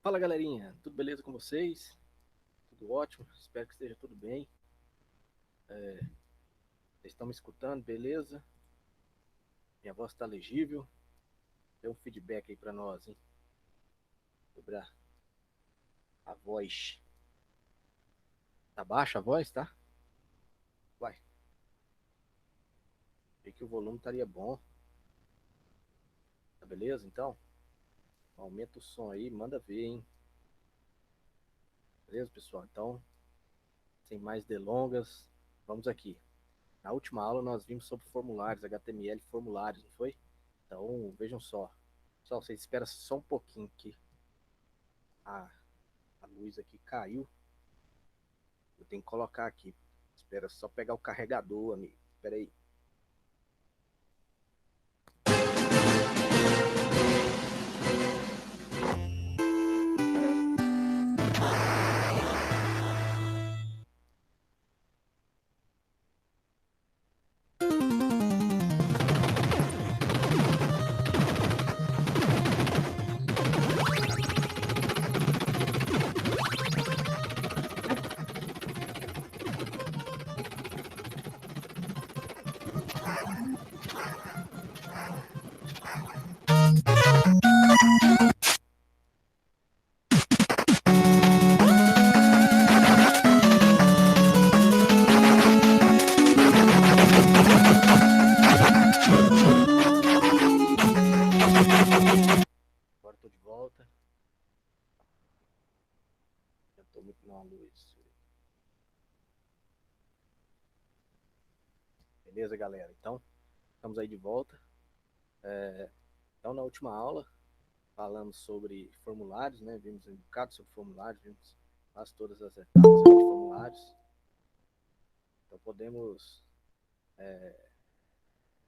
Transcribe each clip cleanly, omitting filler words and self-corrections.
Fala galerinha, tudo beleza com vocês? Tudo ótimo, espero que esteja tudo bem. Vocês estão me escutando, beleza? Minha voz está legível? Dê um feedback aí para nós, hein? Sobre a voz. Tá baixa a voz, tá? Uai. Achei que o volume estaria bom. Tá beleza, então? Aumenta o som aí, manda ver, hein? Beleza, pessoal? Então, sem mais delongas, vamos aqui. Na última aula nós vimos sobre formulários, HTML formulários, não foi? Então, vejam só. Pessoal, vocês esperam só um pouquinho que a luz aqui caiu. Eu tenho que colocar aqui. Espera só pegar o carregador, amigo. Espera aí. Agora estou de volta. Já estou muito na luz. Beleza, galera? Então, estamos aí de volta. Então, na última aula, falamos sobre formulários, né? Vimos um bocado sobre formulários, vimos quase todas as etapas de formulários. Então, podemos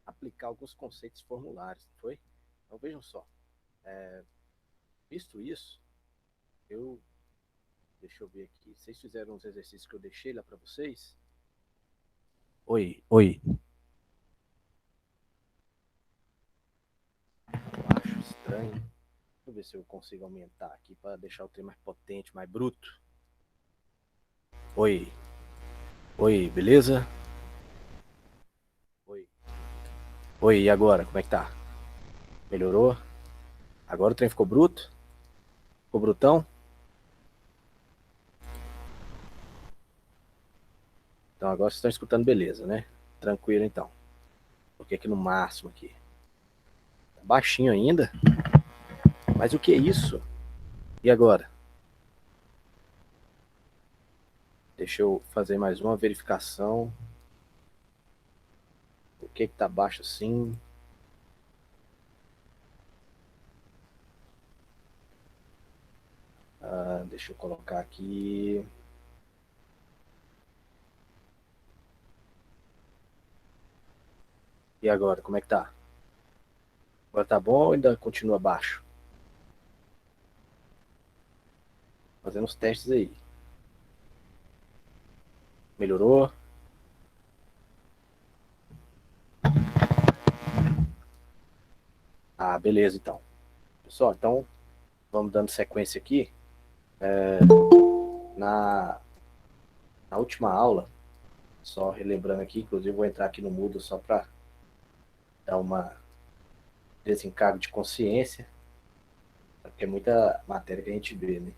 aplicar alguns conceitos formulários, não foi? Então, vejam só. Visto isso, deixa eu ver aqui. Vocês fizeram os exercícios que eu deixei lá para vocês? Oi. Eu acho estranho. Deixa eu ver se eu consigo aumentar aqui para deixar o trem mais potente, mais bruto. Oi, beleza? Oi, e agora? Como é que tá? Melhorou? Agora o trem ficou bruto? Ficou brutão? Então agora vocês estão escutando beleza, né? Tranquilo então. Porque aqui no máximo aqui. Tá baixinho ainda? Mas o que é isso? E agora? Deixa eu fazer mais uma verificação. O que tá baixo assim? Deixa eu colocar aqui. E agora, como é que tá? Agora tá bom ou ainda continua baixo? Fazendo os testes aí. Melhorou? Beleza, então. Pessoal, então vamos dando sequência aqui. Na última aula, só relembrando aqui, inclusive vou entrar aqui no Moodle só para dar uma desencargo de consciência, porque é muita matéria que a gente vê, né?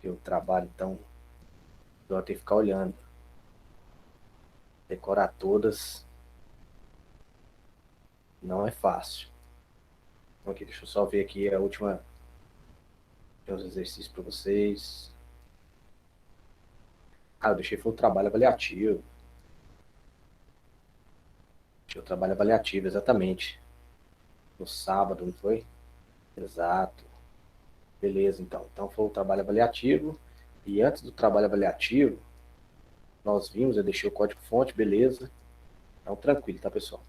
Eu trabalho, então eu tenho que ficar olhando, decorar todas, não é fácil. Então, aqui, deixa eu só ver aqui a última, tem uns exercícios para vocês. Eu deixei foi o trabalho avaliativo. Deixei o trabalho avaliativo, exatamente. No sábado, não foi? Exato. Beleza, então. Então foi o trabalho avaliativo. E antes do trabalho avaliativo, nós vimos, eu deixei o código-fonte, beleza. Então, tranquilo, tá, pessoal?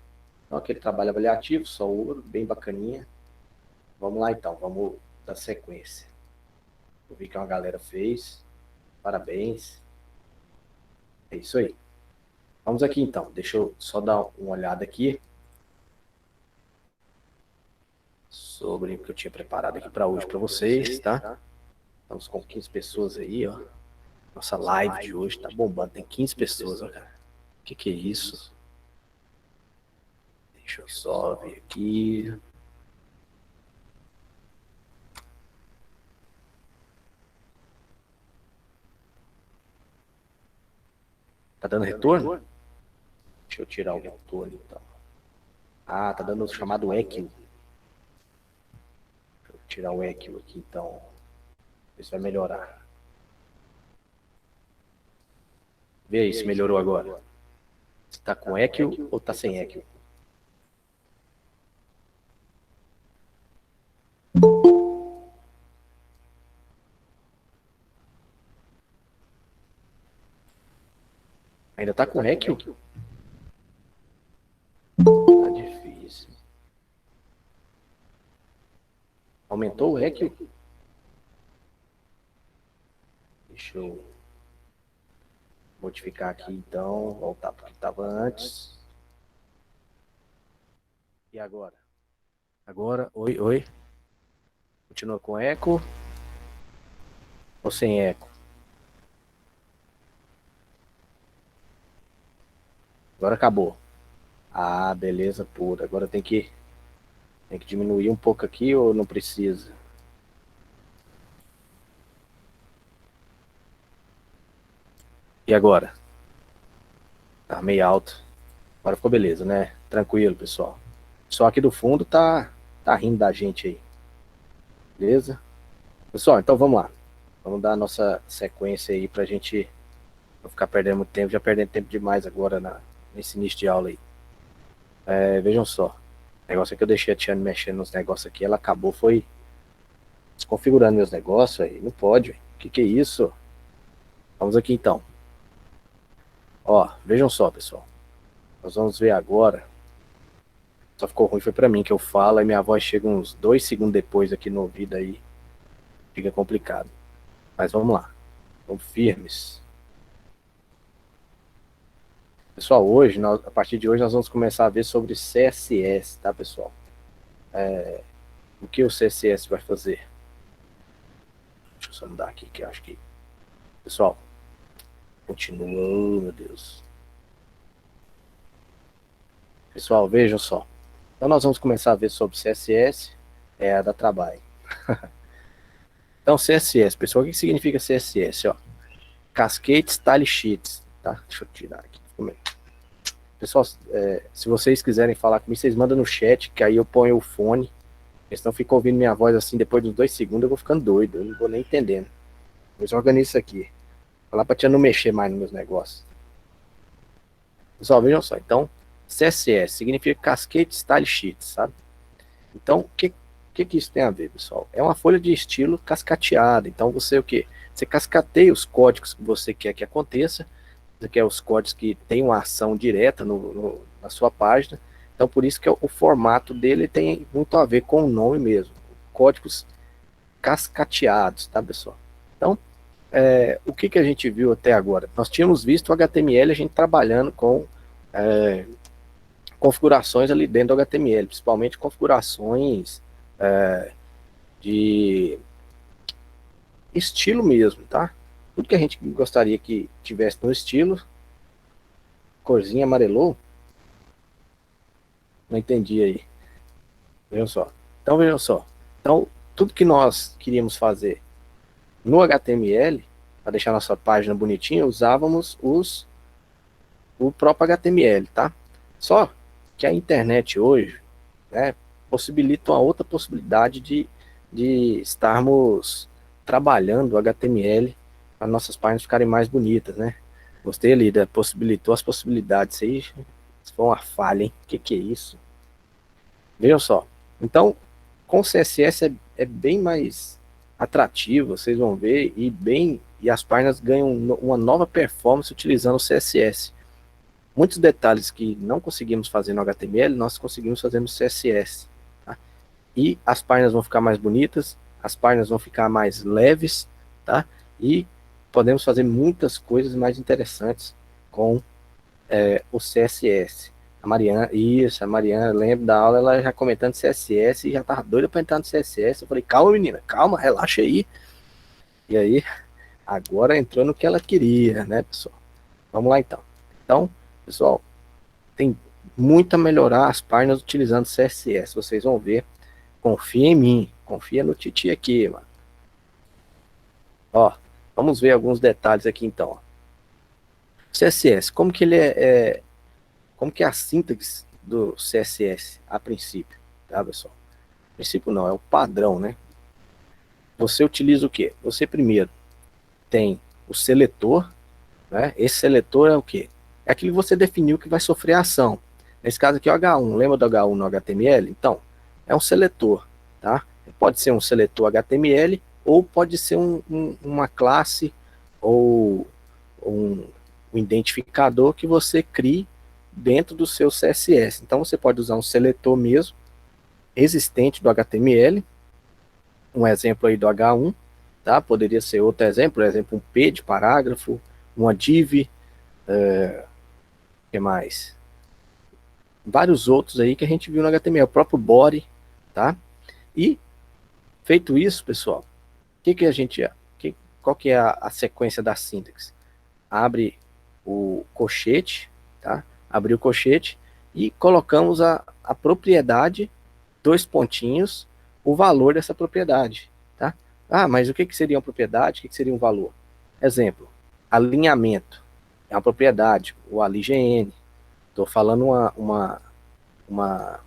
Então, aquele trabalho avaliativo, só ouro, bem bacaninha. Vamos lá, então. Vamos dar sequência. Eu vi que uma galera fez. Parabéns. É isso aí. Vamos aqui, então. Deixa eu só dar uma olhada aqui sobre o que eu tinha preparado aqui para hoje para vocês, tá? Estamos com 15 pessoas aí, ó. Nossa live de hoje tá bombando. Tem 15 pessoas, ó, cara. Que é isso? Deixa eu só ver aqui. Tá dando retorno? Deixa eu tirar o retorno, então. Tá dando o chamado echo. Deixa eu tirar o echo aqui, então. Isso vai melhorar. Vê aí se melhorou agora. Se tá com echo ou tá sem echo? Ainda tá com echo? Tá difícil. Aumentou o echo? Deixa eu modificar aqui, então. Voltar para o que estava antes. E agora? Agora, oi. Continua com eco ou sem eco? Agora acabou. Beleza pura. Agora tem que diminuir um pouco aqui ou não precisa? E agora? Tá meio alto. Agora ficou beleza, né? Tranquilo, pessoal. Só aqui do fundo tá rindo da gente aí. Beleza? Pessoal, então vamos lá. Vamos dar a nossa sequência aí pra gente não ficar perdendo muito tempo. Já perdendo tempo demais agora nesse início de aula aí. Vejam só. O negócio é que eu deixei a Tiane mexendo nos negócios aqui. Ela acabou, foi desconfigurando meus negócios aí. Não pode, véio. Que é isso? Vamos aqui então. Ó, vejam só, pessoal. Nós vamos ver agora. Só ficou ruim, foi pra mim que eu falo. Aí minha voz chega uns 2 segundos depois aqui no ouvido aí. Fica complicado. Mas vamos lá. Vamos firmes. Pessoal, hoje, a partir de hoje, nós vamos começar a ver sobre CSS, tá, pessoal? O que o CSS vai fazer? Deixa eu só mudar aqui, que eu acho que... Pessoal, continua, meu Deus. Pessoal, vejam só. Então, nós vamos começar a ver sobre CSS, dá trabalho. Então, CSS, pessoal, o que significa CSS? Ó, Cascade Style Sheets, tá? Deixa eu tirar aqui. Pessoal, se vocês quiserem falar comigo, vocês mandam no chat, que aí eu ponho o fone. Porque senão fica ouvindo minha voz assim, depois dos 2 segundos eu vou ficando doido, eu não vou nem entendendo. Depois eu organizo isso aqui. Falar pra tia não mexer mais nos meus negócios. Pessoal, vejam só. Então, CSS significa Cascade Style Sheets, sabe? Então, o que isso tem a ver, pessoal? É uma folha de estilo cascateada. Então, você o quê? Você cascateia os códigos que você quer que aconteça. Você quer os códigos que tem uma ação direta na sua página. Então, por isso que o formato dele tem muito a ver com o nome mesmo. Códigos cascateados, tá, pessoal? Então, o que a gente viu até agora? Nós tínhamos visto o HTML, a gente trabalhando com configurações ali dentro do HTML, principalmente configurações de estilo mesmo, tá? Tudo que a gente gostaria que tivesse no estilo, corzinha amarelou, não entendi aí, vejam só. Então, vejam só. Então, tudo que nós queríamos fazer no HTML, para deixar nossa página bonitinha, usávamos o próprio HTML, tá? Só que a internet hoje, né, possibilita uma outra possibilidade de estarmos trabalhando o HTML para nossas páginas ficarem mais bonitas, né? Gostei ali, possibilitou as possibilidades aí. Isso foi uma falha, hein? Que é isso? Vejam só. Então, com o CSS é bem mais atrativo, vocês vão ver, e as páginas ganham uma nova performance utilizando o CSS. Muitos detalhes que não conseguimos fazer no HTML, nós conseguimos fazer no CSS. Tá? E as páginas vão ficar mais bonitas, as páginas vão ficar mais leves, tá? E podemos fazer muitas coisas mais interessantes com o CSS. A Mariana, lembra da aula, ela já comentando CSS e já tava doida para entrar no CSS. Eu falei, calma menina, calma, relaxa aí. E aí, agora entrou no que ela queria, né, pessoal? Vamos lá então. Então, pessoal, tem muito a melhorar as páginas utilizando CSS. Vocês vão ver. Confia em mim. Confia no Titi aqui, mano. Ó, vamos ver alguns detalhes aqui então. CSS, como que ele como que é a síntese do CSS a princípio, tá, pessoal? A princípio não, é o padrão, né? Você utiliza o quê? Você primeiro tem o seletor, né? Esse seletor é o quê? É aquilo que você definiu que vai sofrer a ação. Nesse caso aqui é o H1, lembra do H1 no HTML? Então, é um seletor, tá? Pode ser um seletor HTML ou pode ser uma classe ou um identificador que você crie dentro do seu CSS. Então, você pode usar um seletor mesmo, existente do HTML, um exemplo aí do H1, tá? Poderia ser outro exemplo, por exemplo, um P de parágrafo, uma div, que mais? Vários outros aí que a gente viu no HTML, o próprio body, tá? E feito isso, pessoal, que a gente qual que é a sequência da sintaxe? Abre o colchete, tá? Abrir o colchete e colocamos a propriedade, dois pontinhos, o valor dessa propriedade, tá? Ah, mas o que seria uma propriedade? O que seria um valor? Exemplo, alinhamento é uma propriedade, o align. Estou falando uma, uma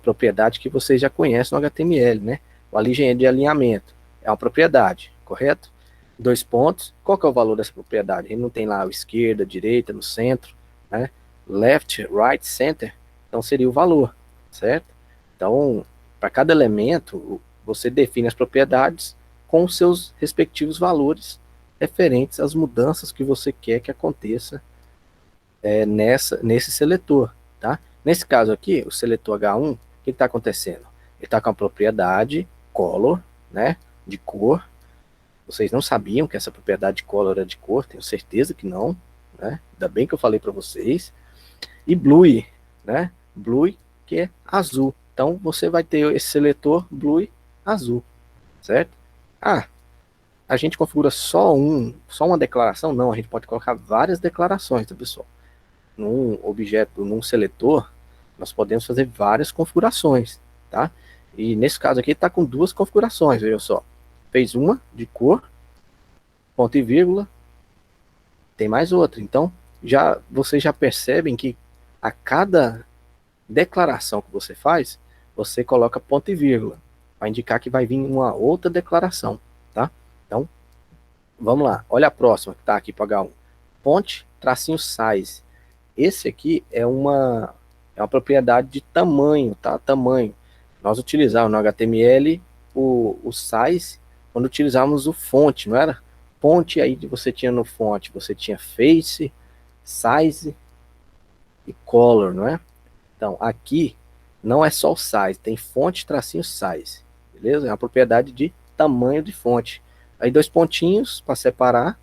propriedade que vocês já conhecem no HTML, né? O align de alinhamento é uma propriedade, correto? Dois pontos, qual que é o valor dessa propriedade? Ele não tem lá a esquerda, direita, no centro, né? Left, right, center, então seria o valor, certo? Então, para cada elemento, você define as propriedades com os seus respectivos valores referentes às mudanças que você quer que aconteça nesse seletor, tá? Nesse caso aqui, o seletor H1, o que está acontecendo? Ele está com a propriedade color, né, de cor. Vocês não sabiam que essa propriedade de color era de cor, tenho certeza que não, né? Ainda bem que eu falei para vocês. E blue, né? Blue, que é azul. Então, você vai ter esse seletor blue azul, certo? Ah, a gente configura só uma declaração? Não, a gente pode colocar várias declarações, tá, pessoal? Num objeto, num seletor, nós podemos fazer várias configurações, tá? E nesse caso aqui está com duas configurações, veja só. Fez uma de cor, ponto e vírgula, tem mais outra. Então, vocês já percebem que a cada declaração que você faz, você coloca ponto e vírgula, para indicar que vai vir uma outra declaração, tá? Então, vamos lá. Olha a próxima que está aqui para H1. Fonte, tracinho size. Esse aqui é uma propriedade de tamanho, tá? Tamanho. Nós utilizávamos no HTML o size quando utilizávamos o fonte, não era? Fonte, aí você tinha no fonte, você tinha face, size e color, não é? Então, aqui não é só o size, tem fonte, tracinho, size, beleza? É uma propriedade de tamanho de fonte. Aí dois pontinhos para separar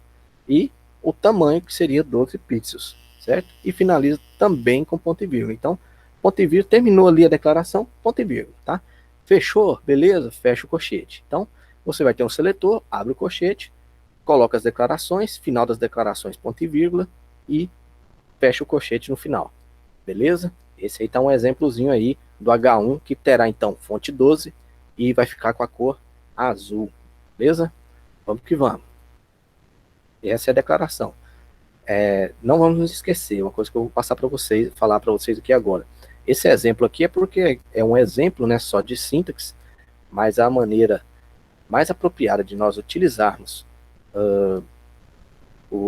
e o tamanho que seria 12 pixels, certo? E finaliza também com ponto e vírgula. Então, ponto e vírgula, terminou ali a declaração, ponto e vírgula, tá? Fechou, beleza? Fecha o colchete. Então, você vai ter um seletor, abre o colchete, coloca as declarações, final das declarações, ponto e vírgula, e fecha o colchete no final, beleza? Esse aí tá um exemplozinho aí do H1, que terá então fonte 12 e vai ficar com a cor azul, beleza? Vamos que vamos. Essa é a declaração. Não vamos nos esquecer, uma coisa que eu vou passar para vocês, falar para vocês aqui agora. Esse exemplo aqui é porque é um exemplo, né, só de sintaxe, mas a maneira mais apropriada de nós utilizarmos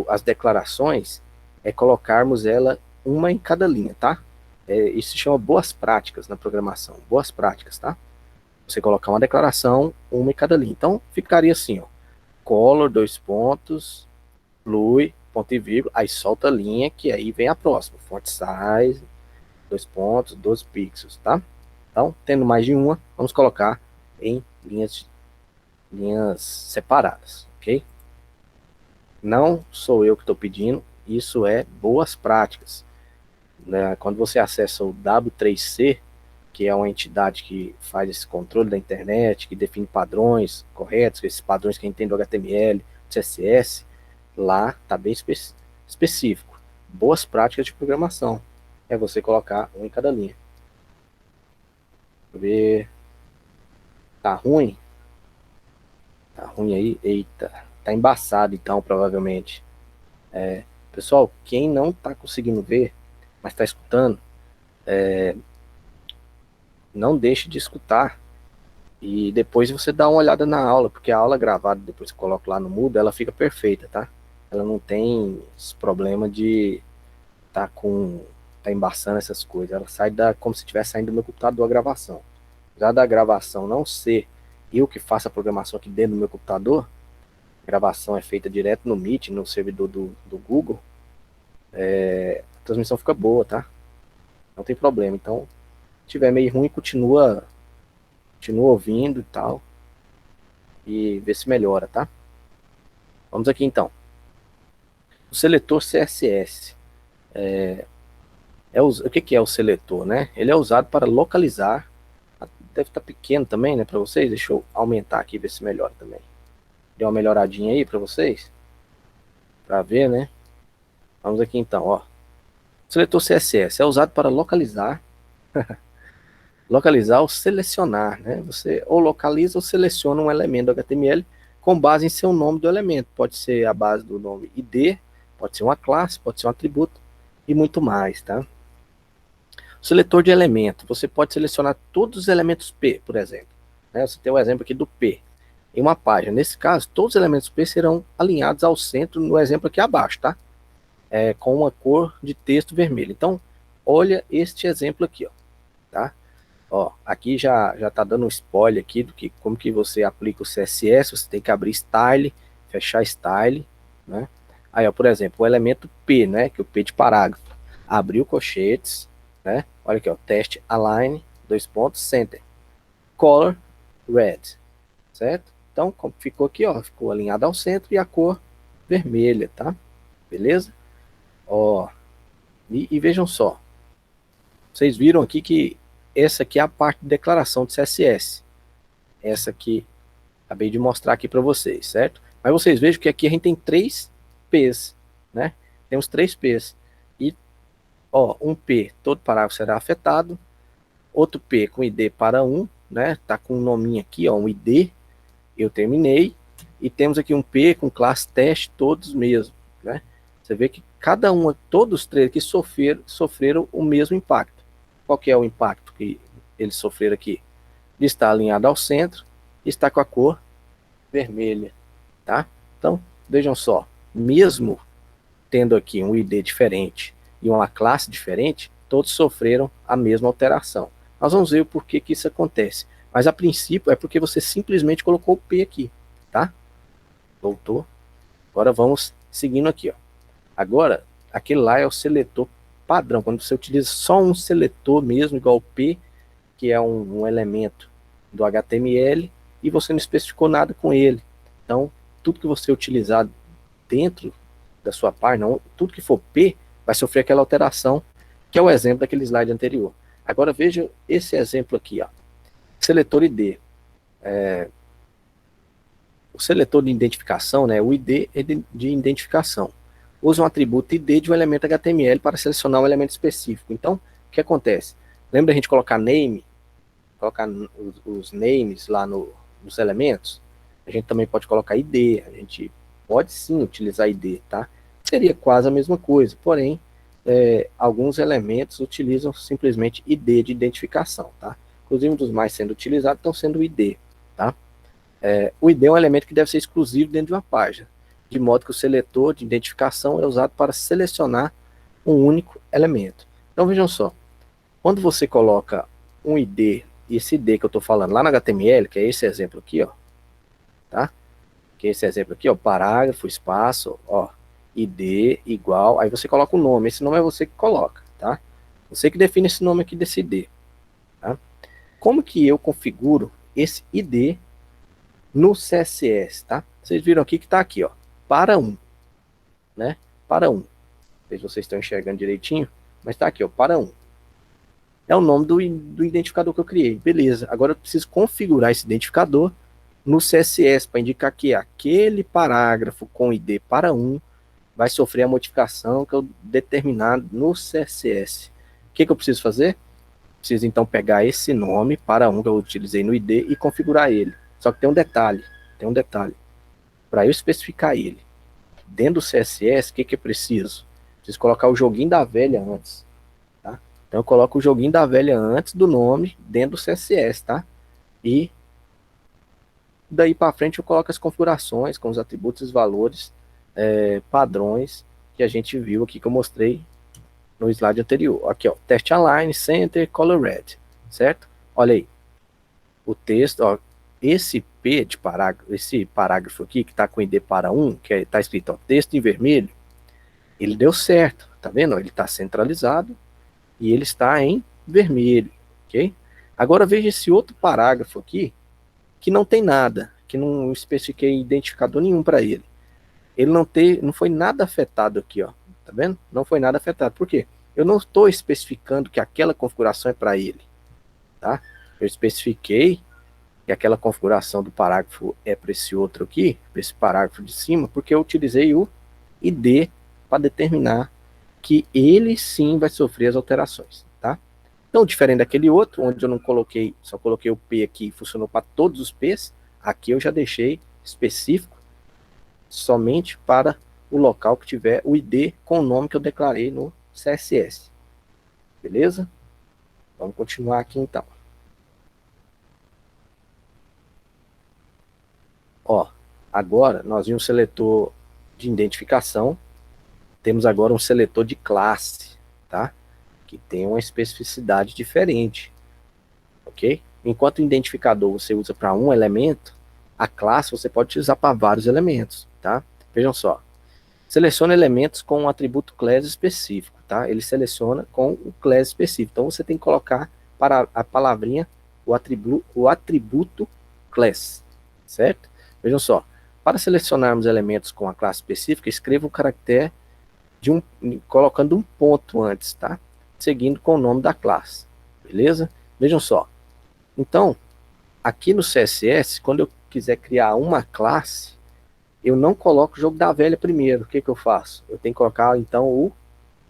as declarações é colocarmos ela uma em cada linha, tá? Isso se chama boas práticas na programação, boas práticas, tá? Você colocar uma declaração, uma em cada linha. Então, ficaria assim, ó, color, dois pontos, flui, ponto e vírgula, aí solta a linha, que aí vem a próxima, font size, dois pontos, 12 pixels, tá? Então, tendo mais de uma, vamos colocar em linhas separadas, ok? Não sou eu que estou pedindo, isso é boas práticas. Né? Quando você acessa o W3C, que é uma entidade que faz esse controle da internet, que define padrões corretos, esses padrões que entendem o HTML, CSS, lá está bem específico. Boas práticas de programação. É você colocar um em cada linha. Deixa eu ver. Tá ruim? Tá ruim aí? Eita. Tá embaçado então, provavelmente. Pessoal, quem não tá conseguindo ver, mas tá escutando, não deixe de escutar. E depois você dá uma olhada na aula, porque a aula gravada, depois que coloca lá no Moodle, ela fica perfeita, tá? Ela não tem esse problema de tá embaçando essas coisas. Ela sai como se estivesse saindo do meu computador a gravação. Já da gravação não ser eu que faço a programação aqui dentro do meu computador, a gravação é feita direto no Meet, no servidor do Google, a transmissão fica boa, tá? Não tem problema. Então, se tiver meio ruim, continua ouvindo e tal, e vê se melhora, tá? Vamos aqui então. O seletor CSS. O que é o seletor, né? Ele é usado para localizar. Deve estar pequeno também, né, para vocês. Deixa eu aumentar aqui, ver se melhora também. Deu uma melhoradinha aí para vocês, para ver, né? Vamos aqui então, ó. O seletor CSS é usado para localizar ou selecionar, né? Você ou localiza ou seleciona um elemento do HTML com base em seu nome do elemento. Pode ser a base do nome ID, pode ser uma classe, pode ser um atributo e muito mais, tá? O seletor de elemento, você pode selecionar todos os elementos P, por exemplo. Né? Você tem um exemplo aqui do P em uma página. Nesse caso, todos os elementos P serão alinhados ao centro no exemplo aqui abaixo, tá? Com uma cor de texto vermelho. Então, olha este exemplo aqui, ó, tá? Ó, aqui já tá dando um spoiler aqui do que como que você aplica o CSS. Você tem que abrir Style, fechar Style, né? Aí, ó, por exemplo, o elemento P, né, que é o P de parágrafo. Abriu colchetes, né? Olha aqui, ó, teste align, dois pontos, center. Color red, certo? Então, como ficou aqui, ó, ficou alinhado ao centro e a cor vermelha, tá? Beleza? Ó, e vejam só. Vocês viram aqui que essa aqui é a parte de declaração de CSS. Essa aqui, acabei de mostrar aqui para vocês, certo? Mas vocês vejam que aqui a gente tem 3 P's, né? Temos 3 P's. E, ó, um P, todo parágrafo será afetado. Outro P com ID para 1, né? Tá com um nominho aqui, ó, um ID. Eu terminei. E temos aqui um P com classe teste, todos mesmo, né? Você vê que cada uma, todos os 3 aqui sofreram o mesmo impacto. Qual que é o impacto que eles sofreram aqui? De estar alinhado ao centro e está com a cor vermelha, tá? Então, vejam só, mesmo tendo aqui um ID diferente e uma classe diferente, todos sofreram a mesma alteração. Nós vamos ver o porquê que isso acontece. Mas a princípio é porque você simplesmente colocou o P aqui, tá? Voltou. Agora vamos seguindo aqui, ó. Agora, aquele lá é o seletor padrão, quando você utiliza só um seletor mesmo, igual o P, que é um elemento do HTML, e você não especificou nada com ele. Então, tudo que você utilizar dentro da sua página, tudo que for P, vai sofrer aquela alteração, que é o exemplo daquele slide anterior. Agora veja esse exemplo aqui, ó. Seletor ID. O seletor de identificação, né, o ID é de identificação. Usa um atributo ID de um elemento HTML para selecionar um elemento específico. Então, o que acontece? Lembra a gente colocar name, colocar os names lá nos elementos? A gente também pode colocar ID, a gente pode sim utilizar ID, tá? Seria quase a mesma coisa, porém, alguns elementos utilizam simplesmente ID de identificação, tá? Inclusive, um dos mais sendo utilizados estão sendo o ID, tá? O ID é um elemento que deve ser exclusivo dentro de uma página, de modo que o seletor de identificação é usado para selecionar um único elemento. Então vejam só, quando você coloca um ID, e esse ID que eu estou falando lá no HTML, que é esse exemplo aqui, ó, tá? Que é esse exemplo aqui, ó, parágrafo, espaço, ó, ID igual, aí você coloca o nome, esse nome é você que coloca, tá? Você que define esse nome aqui desse ID, tá? Como que eu configuro esse ID no CSS, tá? Vocês viram aqui que tá aqui, ó, para 1, né? Para 1. Não sei se vocês estão enxergando direitinho, mas tá aqui, ó, para 1. É o nome do identificador que eu criei. Beleza, agora eu preciso configurar esse identificador no CSS para indicar que aquele parágrafo com ID para 1 vai sofrer a modificação que eu determinar no CSS. O que eu preciso fazer? Preciso então pegar esse nome para 1 que eu utilizei no ID e configurar ele. Só que tem um detalhe, Para eu especificar ele dentro do CSS, o que eu preciso? Preciso colocar o joguinho da velha antes, tá? Então eu coloco o joguinho da velha antes do nome dentro do CSS, tá? E daí para frente eu coloco as configurações com os atributos e os valores padrões que a gente viu aqui, que eu mostrei no slide anterior. Aqui, ó, test align, center, color red, certo? Olha aí, o texto, ó, esse P de parágrafo, esse parágrafo aqui que está com ID para 1, que está escrito, ó, texto em vermelho, ele deu certo, tá vendo? Ele está centralizado e ele está em vermelho, ok? Agora veja esse outro parágrafo aqui, que não tem nada, que não especifiquei identificador nenhum para ele. Ele não foi nada afetado aqui, ó, tá vendo? Não foi nada afetado. Por quê? Eu não estou especificando que aquela configuração é para ele, tá? Eu especifiquei que aquela configuração do parágrafo é para esse outro aqui, para esse parágrafo de cima, porque eu utilizei o ID para determinar que ele sim vai sofrer as alterações, tá? Então, diferente daquele outro, onde eu não coloquei, só coloquei o P aqui, funcionou para todos os P's, aqui eu já deixei específico somente para o local que tiver o ID com o nome que eu declarei no CSS. Beleza? Vamos continuar aqui então. Ó, agora nós vimos um seletor de identificação, temos agora um seletor de classe, tá? Que tem uma especificidade diferente, ok? Enquanto o identificador você usa para um elemento, a classe você pode utilizar para vários elementos, tá? Vejam só, seleciona elementos com um atributo class específico, tá? Ele seleciona com o class específico, então você tem que colocar para a palavrinha o atributo class, certo? Vejam só, para selecionarmos elementos com a classe específica, escreva o caractere colocando um ponto antes, tá? Seguindo com o nome da classe, beleza? Vejam só. Então, aqui no CSS, quando eu quiser criar uma classe, eu não coloco o jogo da velha primeiro. O que eu faço? Eu tenho que colocar, então, o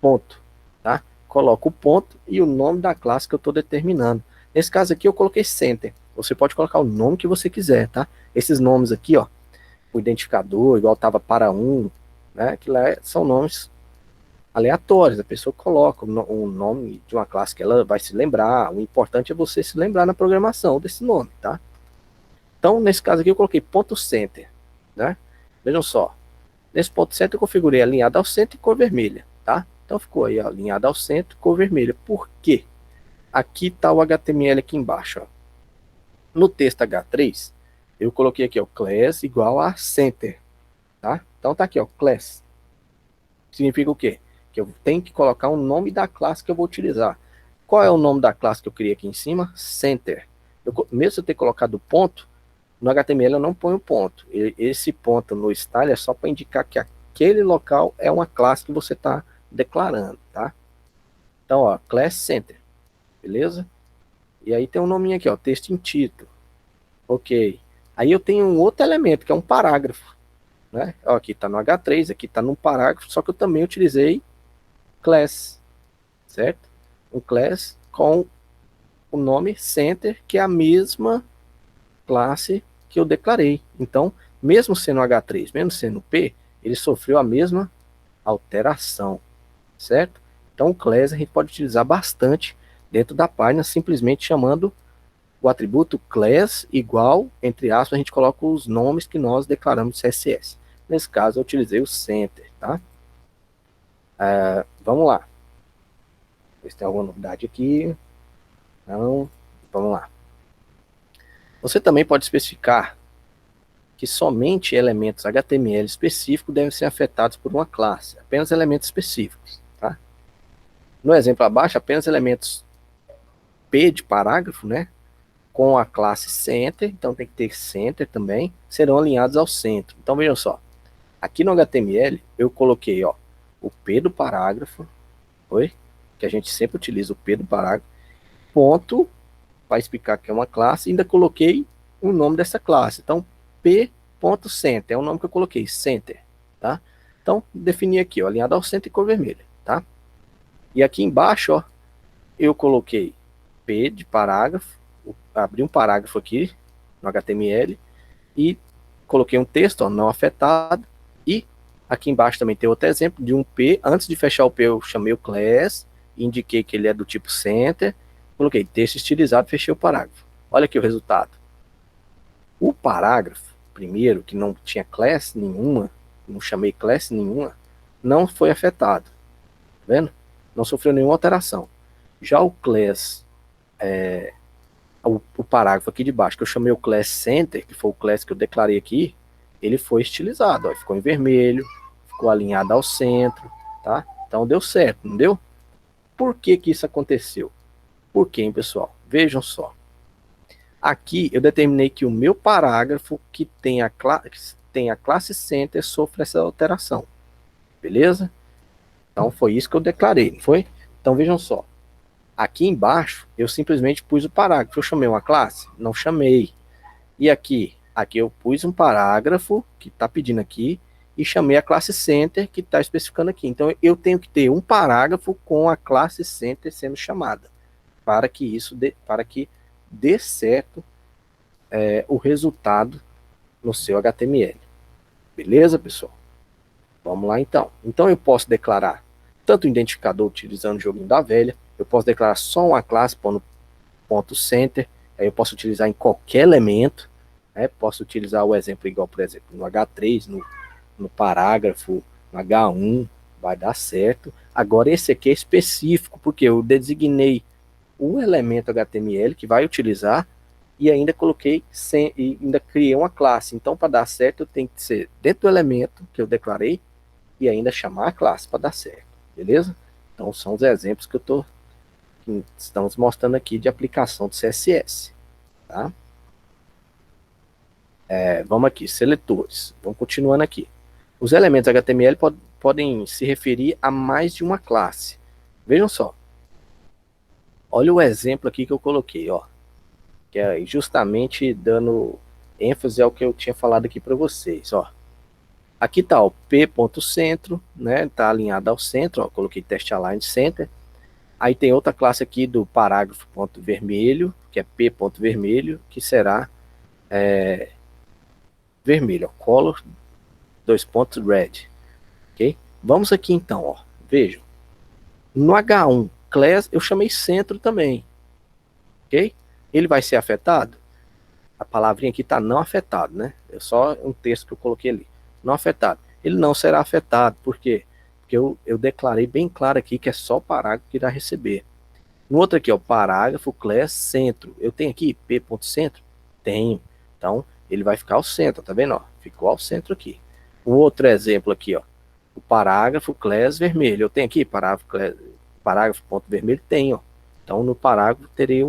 ponto, tá? Coloco o ponto e o nome da classe que eu estou determinando. Nesse caso aqui, eu coloquei center. Você pode colocar o nome que você quiser, tá? Esses nomes aqui, ó, o identificador, igual estava para 1, né? Que lá são nomes aleatórios. A pessoa coloca o nome de uma classe que ela vai se lembrar. O importante é você se lembrar na programação desse nome, tá? Então, nesse caso aqui, eu coloquei ponto center, né? Vejam só. Nesse ponto center, eu configurei alinhado ao centro e cor vermelha, tá? Então, ficou aí, ó, alinhado ao centro, cor vermelha. Por quê? Aqui está o HTML aqui embaixo, ó. No texto H3, eu coloquei aqui, ó, class igual a center, tá? Então, tá aqui, ó, class. Significa o quê? Que eu tenho que colocar o nome da classe que eu vou utilizar. Qual é o nome da classe que eu criei aqui em cima? Center. Mesmo se eu ter colocado ponto, no HTML eu não ponho ponto. Esse ponto no style é só para indicar que aquele local é uma classe que você está declarando, tá? Então, ó, class center. beleza? E aí tem um nominho aqui, ó, texto em título. Ok. Aí eu tenho um outro elemento, que é um parágrafo, né? Ó, aqui está no H3, aqui está no parágrafo, só que eu também utilizei class, certo? Um class com o nome center, que é a mesma classe que eu declarei. Então, mesmo sendo H3, mesmo sendo P, ele sofreu a mesma alteração, certo? Então, o class a gente pode utilizar bastante dentro da página, simplesmente chamando o atributo class igual, entre aspas, a gente coloca os nomes que nós declaramos de CSS. Nesse caso, eu utilizei o center, tá? Vamos lá. Ver se tem alguma novidade aqui. Não, vamos lá. Você também pode especificar que somente elementos HTML específicos devem ser afetados por uma classe, apenas elementos específicos, tá? No exemplo abaixo, apenas elementos P de parágrafo, né, com a classe center, então tem que ter center também, serão alinhados ao centro. Então vejam só, aqui no HTML eu coloquei, ó, o P do parágrafo, que a gente sempre utiliza o P do parágrafo, ponto, para explicar que é uma classe, ainda coloquei o nome dessa classe. Então, P.center é o nome que eu coloquei, center, tá? Então, defini aqui, ó, alinhado ao centro e cor vermelha, tá? E aqui embaixo, ó, eu coloquei P de parágrafo, abri um parágrafo aqui no HTML e coloquei um texto, ó, não afetado, e aqui embaixo também tem outro exemplo de um P. Antes de fechar o P, eu chamei o class, indiquei que ele é do tipo center, coloquei texto estilizado, fechei o parágrafo. Olha aqui o resultado. O parágrafo, primeiro, que não tinha classe nenhuma, não chamei classe nenhuma, não foi afetado. Tá vendo? Não sofreu nenhuma alteração. Já o class, o parágrafo aqui de baixo, que eu chamei o class center, que foi o class que eu declarei aqui, ele foi estilizado, ó, ficou em vermelho, ficou alinhado ao centro, tá? Então deu certo, não deu? Por que que isso aconteceu? Por quê, hein, pessoal? Vejam só. Aqui eu determinei que o meu parágrafo que tem a classe center sofre essa alteração, beleza? Então foi isso que eu declarei, não foi? Então vejam só. Aqui embaixo eu simplesmente pus o parágrafo. Eu chamei uma classe? Não chamei. E aqui eu pus um parágrafo que está pedindo aqui e chamei a classe center que está especificando aqui. Então eu tenho que ter um parágrafo com a classe center sendo chamada para que dê certo o resultado no seu HTML. Beleza, pessoal? Vamos lá então. Então eu posso declarar tanto o identificador utilizando o joguinho da velha, eu posso declarar só uma classe pondo ponto center, aí eu posso utilizar em qualquer elemento, né? Posso utilizar o exemplo igual, por exemplo, no H3, no parágrafo, no H1, vai dar certo. Agora esse aqui é específico, porque eu designei o elemento HTML que vai utilizar e ainda e ainda criei uma classe. Então, para dar certo, eu tenho que ser dentro do elemento que eu declarei e ainda chamar a classe para dar certo, beleza? Então, são os exemplos que estamos mostrando aqui de aplicação do CSS, tá? Vamos aqui, seletores. Vamos continuando aqui. Os elementos HTML podem se referir a mais de uma classe. Vejam só. Olha o exemplo aqui que eu coloquei, ó, que é justamente dando ênfase ao que eu tinha falado aqui para vocês, ó. Aqui está o p.centro, né? Está alinhado ao centro, ó, coloquei test align center. Aí tem outra classe aqui do parágrafo ponto vermelho, que é p.vermelho, que será vermelho, ó, color red, ok? Vamos aqui então, ó, vejam. No H1 class eu chamei centro também, ok? Ele vai ser afetado? A palavrinha aqui está não afetado, né? É só um texto que eu coloquei ali. Não afetado. Ele não será afetado. Por quê? Porque eu declarei bem claro aqui que é só o parágrafo que irá receber. No outro aqui, ó, parágrafo class centro. Eu tenho aqui p.centro? Tenho. Então, ele vai ficar ao centro, tá vendo? Ó, ficou ao centro aqui. Um outro exemplo aqui, ó. O parágrafo class vermelho. Eu tenho aqui parágrafo ponto vermelho? Tenho. Então, no parágrafo, terei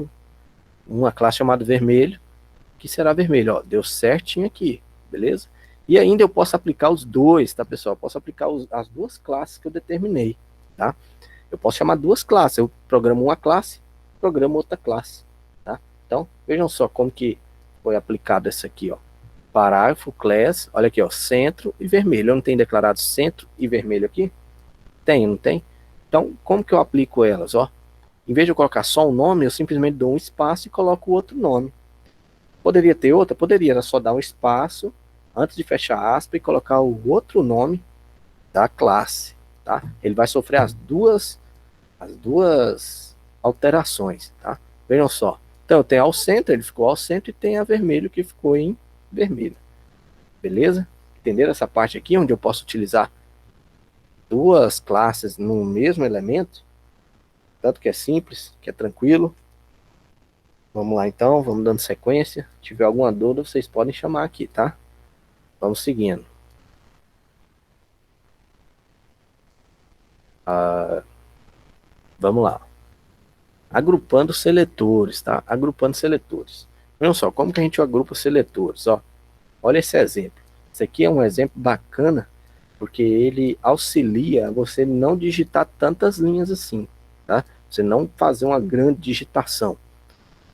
uma classe chamada vermelho, que será vermelho, ó, deu certinho aqui, beleza? E ainda eu posso aplicar os dois, tá, pessoal? Eu posso aplicar as duas classes que eu determinei, tá? Eu posso chamar duas classes, eu programo uma classe, programa outra classe, tá? Então, vejam só como que foi aplicado essa aqui, ó. Parágrafo, class, olha aqui, ó, centro e vermelho. Eu não tenho declarado centro e vermelho aqui? Tem, não tem? Então, como que eu aplico elas, ó? Em vez de eu colocar só um nome, eu simplesmente dou um espaço e coloco outro nome. Poderia ter outra? Poderia, era só dar um espaço antes de fechar a aspa e colocar o outro nome da classe, tá? Ele vai sofrer as duas alterações, tá? Vejam só. Então, eu tenho ao centro, ele ficou ao centro, e tem a vermelho, que ficou em vermelho. Beleza? Entenderam essa parte aqui, onde eu posso utilizar duas classes no mesmo elemento? Tanto que é simples, que é tranquilo. Vamos lá, então. Vamos dando sequência. Se tiver alguma dúvida, vocês podem chamar aqui, tá? Vamos seguindo. Vamos lá. Agrupando seletores, tá? Agrupando seletores. Vejam só, como que a gente agrupa seletores, ó. Olha esse exemplo. Esse aqui é um exemplo bacana, porque ele auxilia você não digitar tantas linhas assim, tá? Você não fazer uma grande digitação.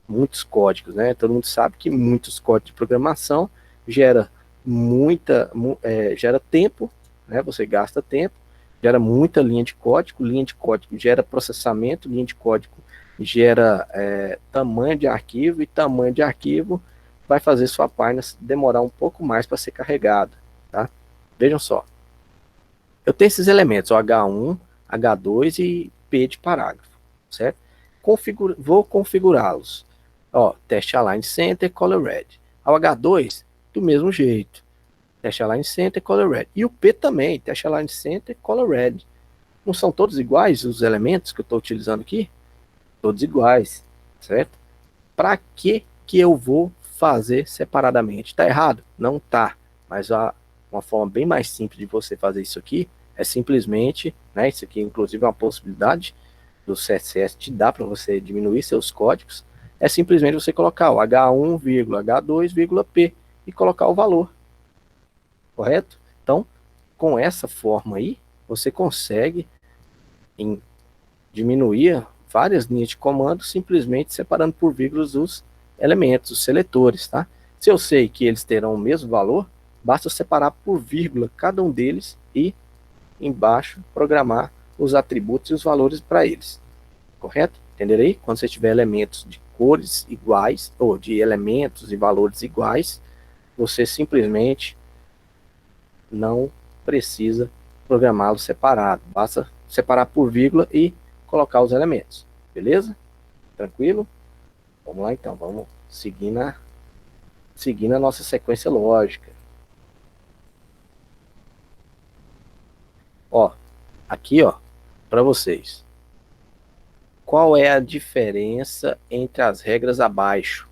Muitos códigos, né? Todo mundo sabe que muitos códigos de programação gera gera tempo, né? Você gasta tempo, gera muita linha de código gera processamento, linha de código gera tamanho de arquivo, e tamanho de arquivo vai fazer sua página demorar um pouco mais para ser carregada, tá? Vejam só. Eu tenho esses elementos, o H1, H2 e P de parágrafo, certo? Vou configurá-los. Ó, teste align center, color red. Ao H2, do mesmo jeito. Teste align center, color red. E o P também, teste align center, color red. Não são todos iguais os elementos que eu estou utilizando aqui? Todos iguais, certo? Para que eu vou fazer separadamente? Tá errado? Não tá. Mas uma forma bem mais simples de você fazer isso aqui é simplesmente, né? Isso aqui inclusive é uma possibilidade do CSS te dá para você diminuir seus códigos. É simplesmente você colocar o H1, H2, P e colocar o valor. Correto? Então, com essa forma aí, você consegue diminuir várias linhas de comando simplesmente separando por vírgulas os elementos, os seletores, tá? Se eu sei que eles terão o mesmo valor, basta separar por vírgula cada um deles e embaixo programar os atributos e os valores para eles. Correto? Entenderam aí? Quando você tiver elementos de cores iguais, ou de elementos e valores iguais, você simplesmente não precisa programá-lo separado. Basta separar por vírgula e colocar os elementos. Beleza? Tranquilo? Vamos lá então, vamos seguir a nossa sequência lógica. Ó, aqui ó, para vocês. Qual é a diferença entre as regras abaixo?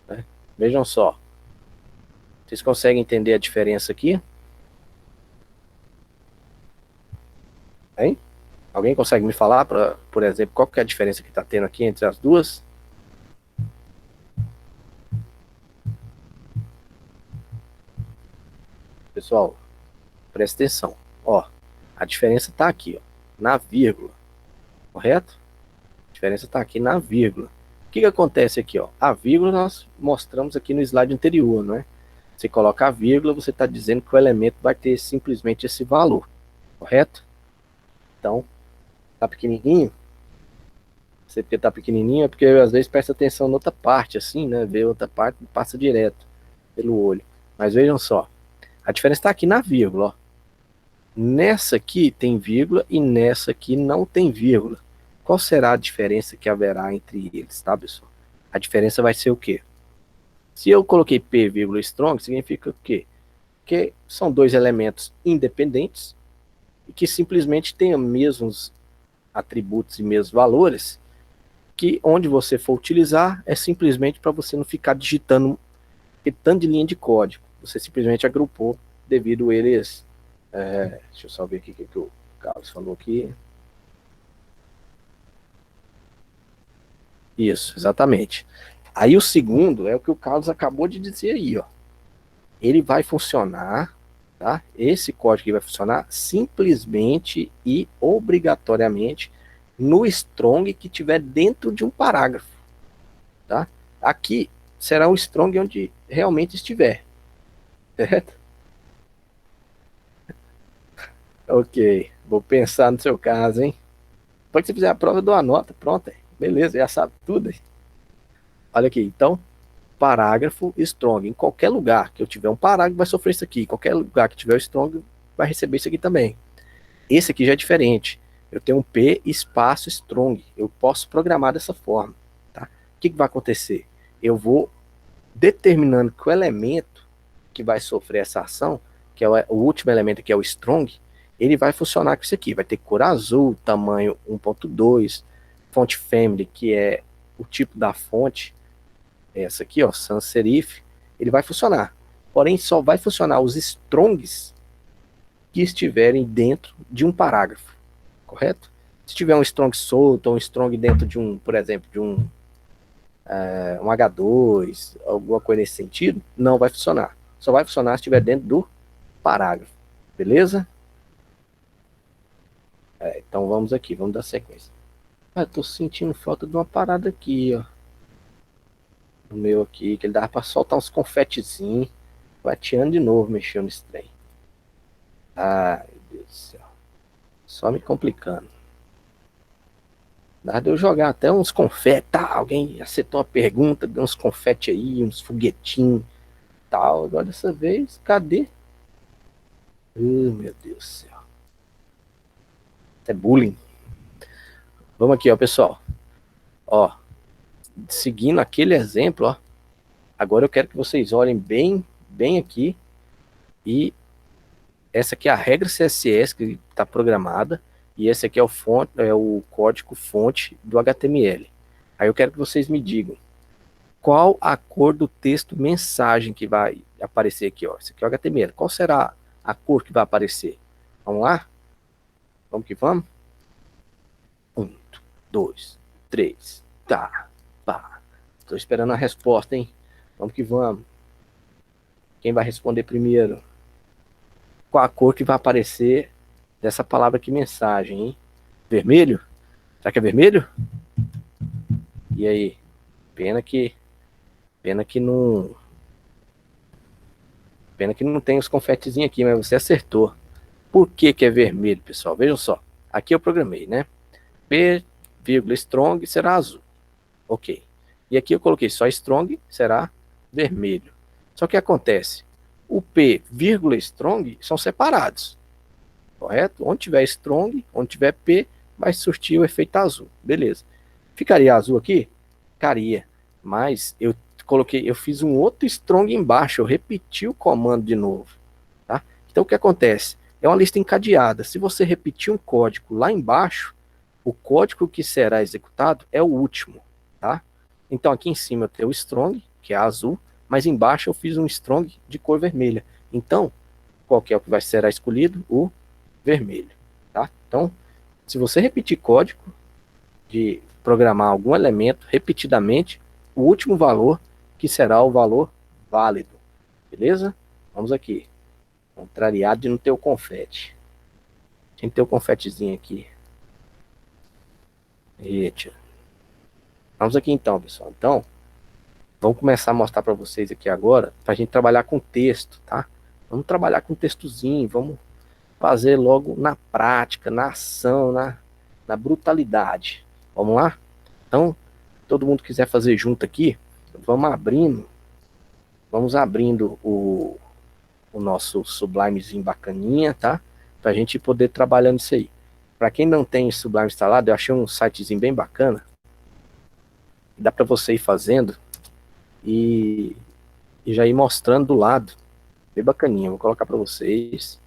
Né? Vejam só. Vocês conseguem entender a diferença aqui? Hein? Alguém consegue me falar, por exemplo, qual que é a diferença que está tendo aqui entre as duas? Pessoal, presta atenção. Ó, a diferença está aqui, ó, na vírgula. Correto? A diferença está aqui na vírgula. O que acontece aqui? Ó? A vírgula nós mostramos aqui no slide anterior, não é? Você coloca a vírgula, você está dizendo que o elemento vai ter simplesmente esse valor. Correto? Então, tá pequenininho? Você porque tá pequenininho é porque às vezes presta atenção em outra parte, assim, né? Vê outra parte e passa direto pelo olho. Mas vejam só. A diferença está aqui na vírgula, ó. Nessa aqui tem vírgula e nessa aqui não tem vírgula. Qual será a diferença que haverá entre eles, tá, pessoal? A diferença vai ser o quê? Se eu coloquei P, strong, significa o quê? Que são dois elementos independentes e que simplesmente têm os mesmos atributos e mesmos valores, que onde você for utilizar é simplesmente para você não ficar digitando tanto de linha de código. Você simplesmente agrupou devido a eles. Deixa eu só ver aqui o que o Carlos falou aqui. Isso, exatamente. Aí o segundo é o que o Carlos acabou de dizer aí, ó. Ele vai funcionar, tá? Esse código vai funcionar simplesmente e obrigatoriamente no strong que tiver dentro de um parágrafo, tá? Aqui será o strong onde realmente estiver, certo? Ok, vou pensar no seu caso, hein? Depois que você fizer a prova, eu dou a nota, pronto, beleza, já sabe tudo. Olha aqui, então, parágrafo strong. Em qualquer lugar que eu tiver um parágrafo, vai sofrer isso aqui. Em qualquer lugar que tiver o strong, vai receber isso aqui também. Esse aqui já é diferente. Eu tenho um P espaço strong. Eu posso programar dessa forma. Tá? O que vai acontecer? Eu vou determinando que o elemento que vai sofrer essa ação, que é o último elemento, que é o strong, ele vai funcionar com isso aqui. Vai ter cor azul, tamanho 1.2, fonte family, que é o tipo da fonte, essa aqui, ó, sans serif, ele vai funcionar. Porém, só vai funcionar os strongs que estiverem dentro de um parágrafo, correto? Se tiver um strong solto ou um strong dentro de um, por exemplo, de um H2, alguma coisa nesse sentido, não vai funcionar. Só vai funcionar se estiver dentro do parágrafo, beleza? Então vamos aqui, vamos dar sequência. Ah, tô sentindo falta de uma parada aqui, ó. No meu aqui, que ele dava pra soltar uns confetezinhos. Bateando de novo, mexendo nesse trem. Ai, meu Deus do céu. Só me complicando. Dá de eu jogar até uns confetes, tá? Alguém acertou uma pergunta, deu uns confetes aí, uns foguetinhos, tal. Agora dessa vez, cadê? Meu Deus do céu. É bullying. Vamos aqui, ó, pessoal. Ó, seguindo aquele exemplo, ó. Agora eu quero que vocês olhem bem, bem aqui. E essa aqui é a regra CSS que está programada. E esse aqui é o código fonte do HTML. Aí eu quero que vocês me digam qual a cor do texto mensagem que vai aparecer aqui, ó. Esse aqui é o HTML. Qual será a cor que vai aparecer? Vamos lá? Vamos que vamos? 1, 2, 3, tá, pá. Estou esperando a resposta, hein? Vamos que vamos. Quem vai responder primeiro? Qual a cor que vai aparecer dessa palavra aqui, mensagem, hein? Vermelho? Será que é vermelho? E aí? Pena que, pena que não, pena que não tem os confetezinhos aqui, mas você acertou. Por que que é vermelho, pessoal? Vejam só. Aqui eu programei, né? P, strong será azul. Ok. E aqui eu coloquei só strong, será vermelho. Só que acontece, o P, strong são separados, correto? Onde tiver strong, onde tiver P, vai surtir o efeito azul. Beleza. Ficaria azul aqui? Ficaria. Mas eu fiz um outro strong embaixo, eu repeti o comando de novo. Tá? Então o que acontece? É uma lista encadeada. Se você repetir um código lá embaixo, o código que será executado é o último. Tá? Então aqui em cima eu tenho o strong, que é azul, mas embaixo eu fiz um strong de cor vermelha. Então, qual que é o que vai ser escolhido? O vermelho. Tá? Então, se você repetir código de programar algum elemento repetidamente, o último valor que será o valor válido. Beleza? Vamos aqui. Contrariado de não ter o confete. Tinha que ter o confetezinho aqui. Eita. Vamos aqui então, pessoal. Então, vamos começar a mostrar para vocês aqui agora, para a gente trabalhar com texto, tá? Vamos trabalhar com textozinho, vamos fazer logo na prática, na ação, na brutalidade. Vamos lá? Então, todo mundo quiser fazer junto aqui, vamos abrindo o nosso Sublimezinho bacaninha, tá? Pra gente poder trabalhando isso aí. Para quem não tem Sublime instalado, eu achei um sitezinho bem bacana. Dá para você ir fazendo e, e já ir mostrando do lado. Bem bacaninha. Vou colocar para vocês.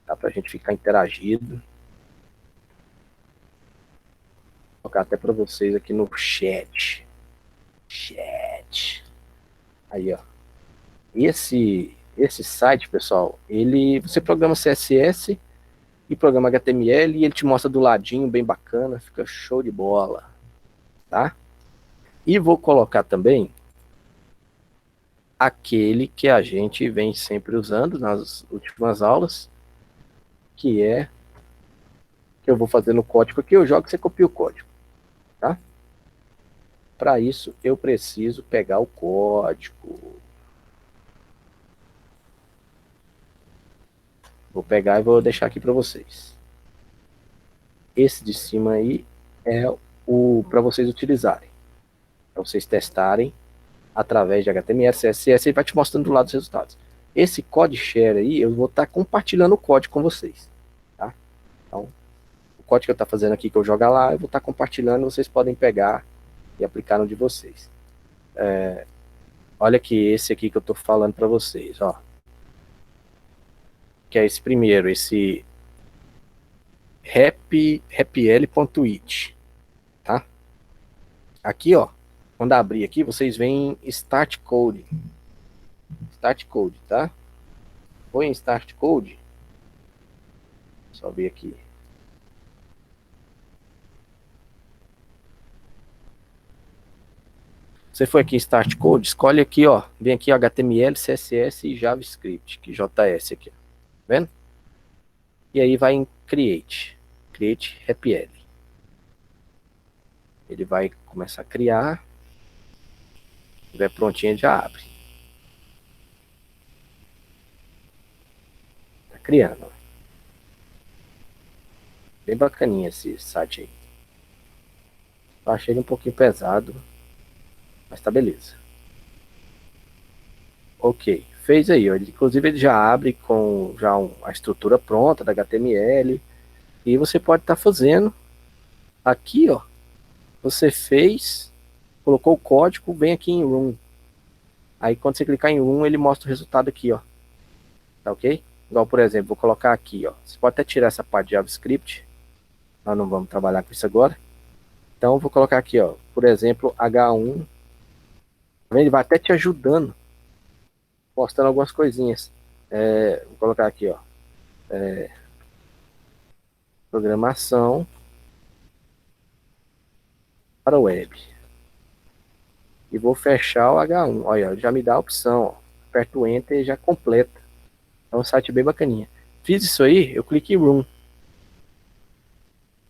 Dá pra gente ficar interagido. Vou colocar até para vocês aqui no chat. Chat. Aí, ó. Esse site, pessoal, você programa CSS e programa HTML e ele te mostra do ladinho, bem bacana, fica show de bola, tá? E vou colocar também aquele que a gente vem sempre usando nas últimas aulas, que é Eu vou fazendo o código aqui, eu jogo e você copia o código, tá? Para isso, eu preciso pegar o código. Vou pegar e vou deixar aqui para vocês. Esse de cima aí é o para vocês utilizarem, para vocês testarem através de HTML, CSS, e vai te mostrando do lado os resultados. Esse code share aí, eu vou estar compartilhando o código com vocês, tá? Então, o código que eu estou fazendo aqui, que eu jogar lá, eu vou estar compartilhando, vocês podem pegar e aplicar no de vocês. Olha aqui, esse aqui que eu estou falando para vocês, ó. Que é esse primeiro, esse happyl.it, tá? Aqui, ó, quando abrir aqui, vocês veem Start Code. Start Code, tá? Põe em Start Code. Só ver aqui. Você foi aqui em Start Code, escolhe aqui, ó. Vem aqui, ó, HTML, CSS e JavaScript, que JS aqui, ó. Tá vendo? E aí vai em Create. Create HappyL. Ele vai começar a criar. Se estiver prontinho, ele já abre. Tá criando, ó. Bem bacaninha esse site aí. Eu achei ele um pouquinho pesado, mas tá beleza. Ok, fez aí, ó. Inclusive ele já abre com já a estrutura pronta da HTML. E você pode estar fazendo aqui, ó. Você fez, colocou o código, vem aqui em Room. Aí quando você clicar em Room, ele mostra o resultado aqui, ó. Tá ok? Igual, por exemplo, vou colocar aqui, ó. Você pode até tirar essa parte de JavaScript. Nós não vamos trabalhar com isso agora. Então, eu vou colocar aqui, ó. Por exemplo, H1. Ele vai até te ajudando, mostrando algumas coisinhas. Vou colocar aqui, ó. Programação para web. E vou fechar o H1. Olha, já me dá a opção, ó. Aperto o Enter e já completa. É um site bem bacaninha. Fiz isso aí, eu cliquei em Room.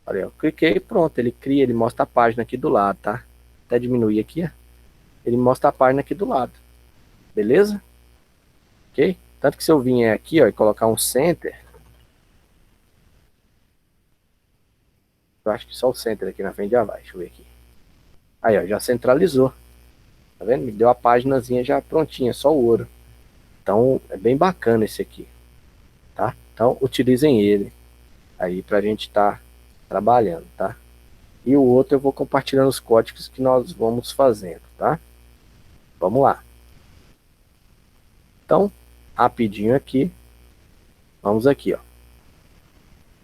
Olha, eu cliquei e pronto, ele cria, ele mostra a página aqui do lado, tá? Até diminuir aqui, ó. Ele mostra a página aqui do lado. Beleza? Ok? Tanto que se eu vier aqui, ó, e colocar um Center, eu acho que só o Center aqui na frente já vai, deixa eu ver aqui. Aí, ó, já centralizou. Tá vendo? Me deu a páginazinha já prontinha, só o ouro. Então, é bem bacana esse aqui, tá? Então, utilizem ele aí pra gente estar trabalhando, tá? E o outro eu vou compartilhando os códigos que nós vamos fazendo, tá? Vamos lá. Então, rapidinho aqui. Vamos aqui, ó.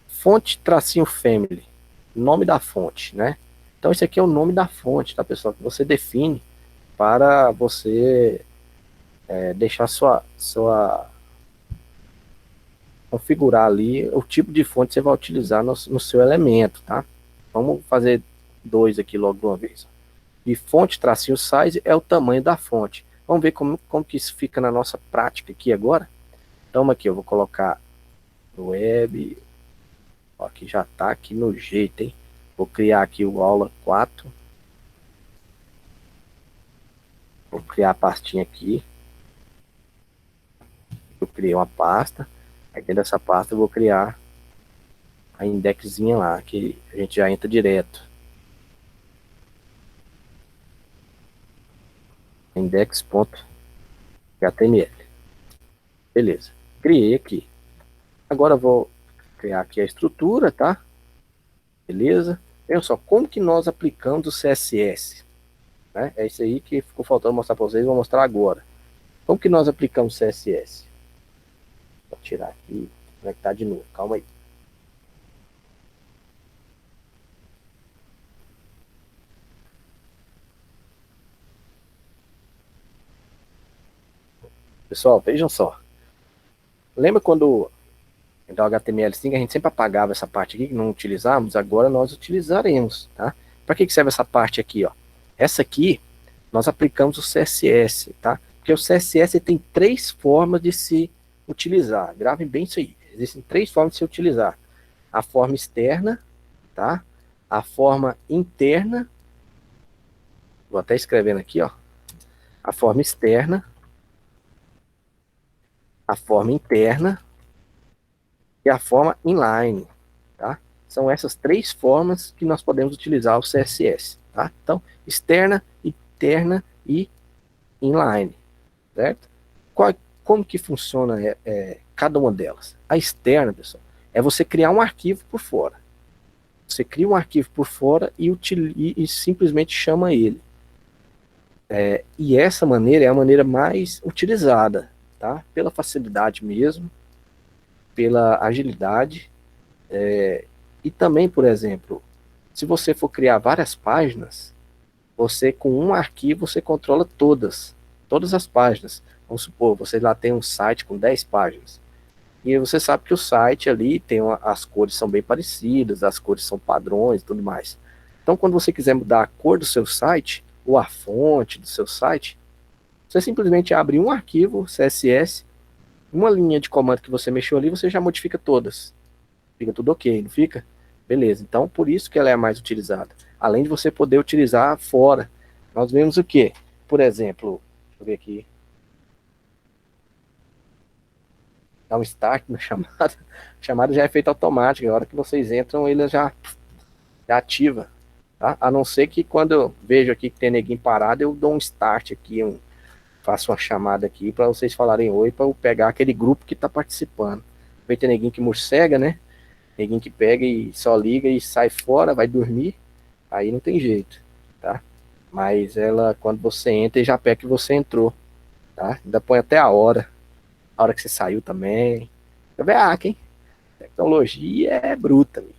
Fonte tracinho family. Nome da fonte, né? Então, esse aqui é o nome da fonte, tá, pessoal? Que você define para você deixar configurar ali o tipo de fonte que você vai utilizar no seu elemento, tá? Vamos fazer dois aqui logo de uma vez. E fonte tracinho size é o tamanho da fonte. Vamos ver como que isso fica na nossa prática aqui agora. Então aqui eu vou colocar no web. Ó, aqui já tá aqui no jeito, hein? Vou criar aqui o aula 4. Vou criar a pastinha aqui. Eu criei uma pasta. Aí dentro dessa pasta eu vou criar a indexinha lá, que a gente já entra direto. Index.html. Beleza. Criei aqui. Agora eu vou criar aqui a estrutura, tá? Beleza? Veja só, como que nós aplicamos o CSS? Né? É isso aí que ficou faltando mostrar para vocês, vou mostrar agora. Como que nós aplicamos o CSS? Vou tirar aqui, conectar de novo, calma aí. Pessoal, vejam só. Lembra quando no HTML5 a gente sempre apagava essa parte aqui que não utilizávamos? Agora nós utilizaremos, tá? Para que serve essa parte aqui, ó? Essa aqui, nós aplicamos o CSS, tá? Porque o CSS tem 3 formas de se utilizar. Gravem bem isso aí. Existem 3 formas de se utilizar. a forma externa, tá? A forma interna, vou até escrevendo aqui, ó, a forma externa, a forma interna e a forma inline, tá? São essas três formas que nós podemos utilizar o CSS, tá? Então, externa, interna e inline, certo? Como que funciona cada uma delas? A externa, pessoal, é você criar um arquivo por fora. Você cria um arquivo por fora e simplesmente chama ele. E essa maneira é a maneira mais utilizada, tá? Pela facilidade mesmo, pela agilidade, e também, por exemplo, se você for criar várias páginas, você com um arquivo você controla todas as páginas. Vamos supor, você lá tem um site com 10 páginas. E você sabe que o site ali tem as cores são bem parecidas, as cores são padrões e tudo mais. Então, quando você quiser mudar a cor do seu site, ou a fonte do seu site, você simplesmente abre um arquivo CSS, uma linha de comando que você mexeu ali, você já modifica todas. Fica tudo ok, não fica? Beleza, então por isso que ela é a mais utilizada. Além de você poder utilizar fora. Nós vemos o quê? Por exemplo, deixa eu ver aqui. Dá um start na chamada. A chamada já é feita automática. A hora que vocês entram, ele já ativa. Tá? A não ser que quando eu vejo aqui que tem neguinho parado, eu dou um start aqui, faço uma chamada aqui para vocês falarem oi, para eu pegar aquele grupo que está participando. Vai ter neguinho que morcega, né? Neguinho que pega e só liga e sai fora, vai dormir, aí não tem jeito, tá? Mas ela, quando você entra, já pega que você entrou, tá? Ainda põe até a hora que você saiu também. Hein? Tecnologia é bruta, amigo.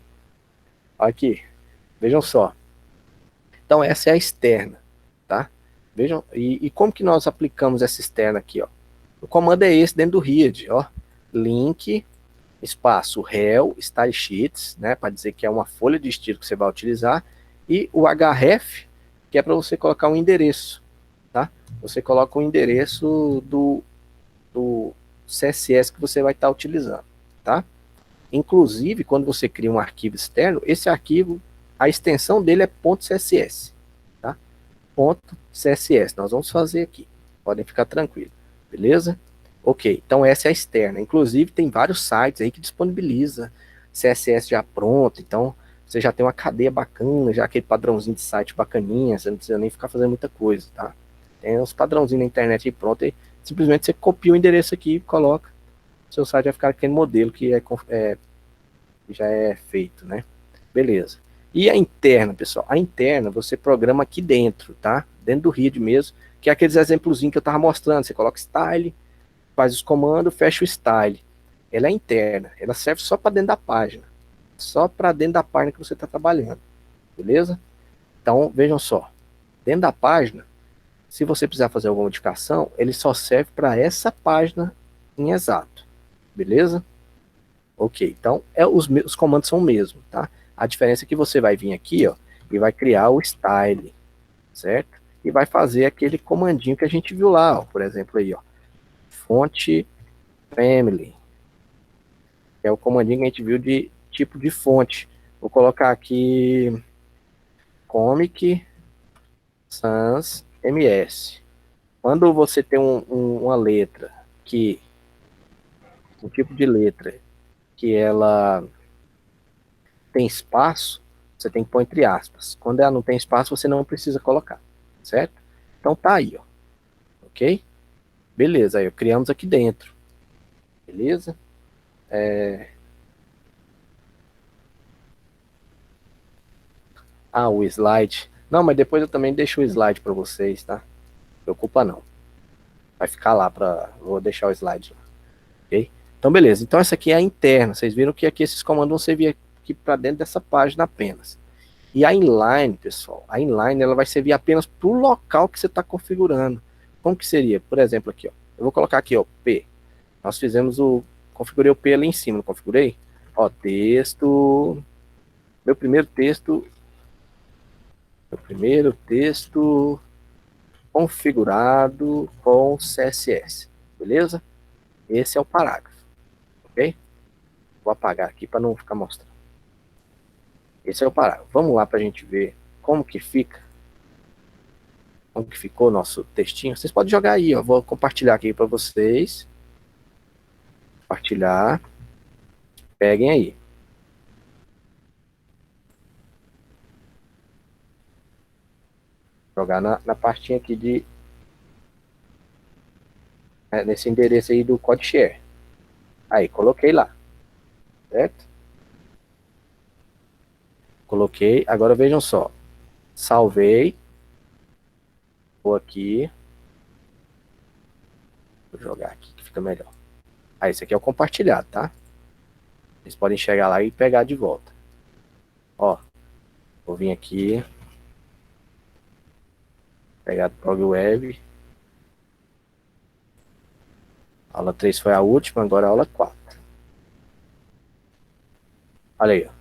Olha aqui, vejam só. Então essa é a externa, tá? Vejam, e como que nós aplicamos essa externa aqui, ó? O comando é esse dentro do read, ó. Link, espaço rel, style sheets, né, para dizer que é uma folha de estilo que você vai utilizar, e o href, que é para você colocar um endereço, tá? Você coloca o endereço do CSS que você vai estar utilizando, tá? Inclusive, quando você cria um arquivo externo, esse arquivo, a extensão dele é .css, tá? .css, nós vamos fazer aqui, podem ficar tranquilos, beleza? Ok, então essa é a externa. Inclusive, tem vários sites aí que disponibiliza CSS já pronto. Então, você já tem uma cadeia bacana, já aquele padrãozinho de site bacaninha. Você não precisa nem ficar fazendo muita coisa, tá? Tem uns padrãozinhos na internet aí pronto. E simplesmente você copia o endereço aqui e coloca. Seu site vai ficar aquele modelo que já é feito, né? Beleza. E a interna, pessoal? A interna você programa aqui dentro, tá? Dentro do read mesmo, que é aqueles exemplozinhos que eu tava mostrando. Você coloca style, faz os comandos, fecha o style. Ela é interna, ela serve só para dentro da página. Só para dentro da página que você está trabalhando. Beleza? Então, vejam só. Dentro da página, se você precisar fazer alguma modificação, ele só serve para essa página em exato. Beleza? Ok, então os comandos são o mesmo, tá? A diferença é que você vai vir aqui, ó, e vai criar o style, certo? E vai fazer aquele comandinho que a gente viu lá, ó, por exemplo aí, ó. Fonte family, que é o comandinho que a gente viu de tipo de fonte. Vou colocar aqui Comic Sans MS. Quando você tem uma letra que um tipo de letra que ela tem espaço, você tem que pôr entre aspas. Quando ela não tem espaço, você não precisa colocar, certo? Então tá aí, ó. Ok? Beleza, aí ó, criamos aqui dentro. Beleza? O slide. Não, mas depois eu também deixo o slide para vocês, tá? Não preocupa não. Vai ficar lá para... Vou deixar o slide lá. Ok? Então, beleza. Então, essa aqui é a interna. Vocês viram que aqui esses comandos vão servir aqui para dentro dessa página apenas. E a inline, pessoal, a inline ela vai servir apenas para o local que você está configurando. Como que seria? Por exemplo, aqui, ó. Eu vou colocar aqui, ó, P. Nós fizemos configurei o P ali em cima, não configurei? Ó, texto... Meu primeiro texto configurado com CSS, beleza? Esse é o parágrafo, ok? Vou apagar aqui para não ficar mostrando. Esse é o parágrafo. Vamos lá para a gente ver como que fica, como que ficou o nosso textinho. Vocês podem jogar aí, ó. Vou compartilhar aqui para vocês. Compartilhar. Peguem aí. Jogar na pastinha aqui nesse endereço aí do CodeShare. Aí, coloquei lá, certo? Coloquei. Agora vejam só. Salvei. Vou aqui. Vou jogar aqui que fica melhor. Aí, esse aqui é o compartilhado, tá? Vocês podem chegar lá e pegar de volta. Ó, vou vir aqui. Pegar do Prog Web. A aula 3 foi a última, agora a aula 4. Olha aí, ó.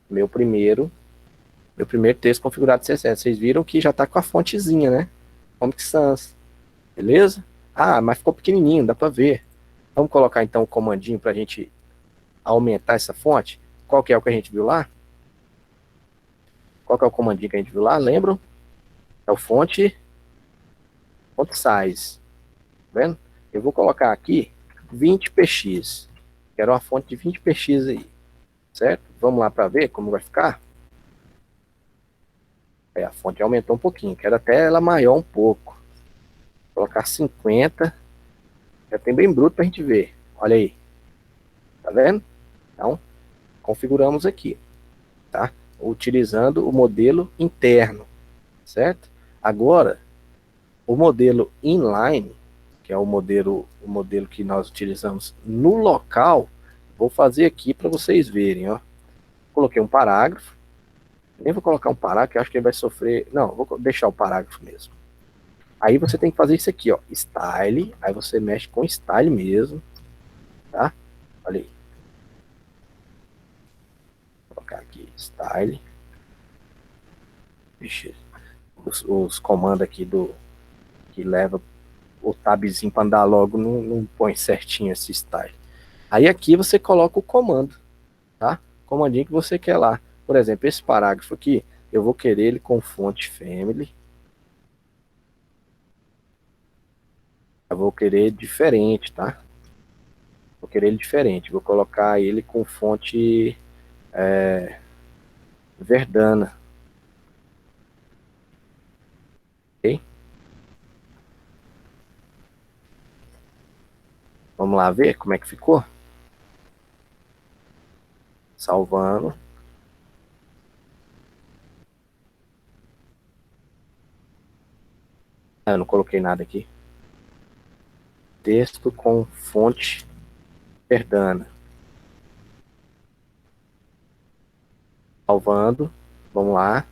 Meu primeiro texto configurado CSS. Vocês viram que já está com a fontezinha, né? Comic Sans. Beleza? Ah, mas ficou pequenininho, dá para ver. Vamos colocar então o comandinho para a gente aumentar essa fonte. Qual que é o que a gente viu lá? Qual que é o comandinho que a gente viu lá? Lembram? É o fonte size. Tá vendo? Eu vou colocar aqui 20px. Quero uma fonte de 20px aí. Certo? Vamos lá para ver como vai ficar. A fonte aumentou um pouquinho. Quero até ela maior um pouco. Vou colocar 50. Já tem bem bruto para a gente ver. Olha aí. Tá vendo? Então, configuramos aqui. Tá? Utilizando o modelo interno. Certo? Agora, o modelo inline, que é o modelo que nós utilizamos no local, vou fazer aqui para vocês verem. Ó. Coloquei um parágrafo. Nem vou colocar um parágrafo, que eu acho que ele vai sofrer. Não, vou deixar o parágrafo mesmo. Aí você tem que fazer isso aqui, ó, style, aí você mexe com style mesmo, tá? Olha aí. Vou colocar aqui, style. Vixe, os comandos aqui que leva o tabzinho para andar logo, não põe certinho esse style. Aí aqui você coloca o comando, tá? Comandinho que você quer lá. Por exemplo, esse parágrafo aqui, eu vou querer ele com fonte family. Eu vou querer diferente, tá? Vou querer ele diferente. Vou colocar ele com fonte Verdana. Ok? Vamos lá ver como é que ficou? Salvando. Ah, eu não coloquei nada aqui. Texto com fonte Verdana. Salvando. Vamos lá.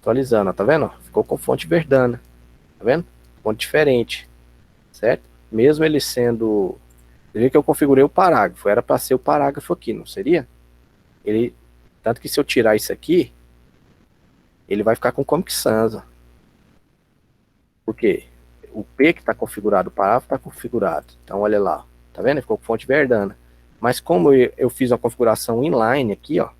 Atualizando, tá vendo? Ficou com fonte Verdana. Tá vendo? Fonte diferente. Certo? Mesmo ele sendo... Você vê que eu configurei o parágrafo. Era para ser o parágrafo aqui, não seria? Ele... Tanto que se eu tirar isso aqui, ele vai ficar com Comic Sans. Ó. Por quê? O P que está configurado, o parágrafo está configurado. Então, olha lá. Tá vendo? Ele ficou com fonte Verdana. Mas como eu fiz uma configuração inline aqui, ó,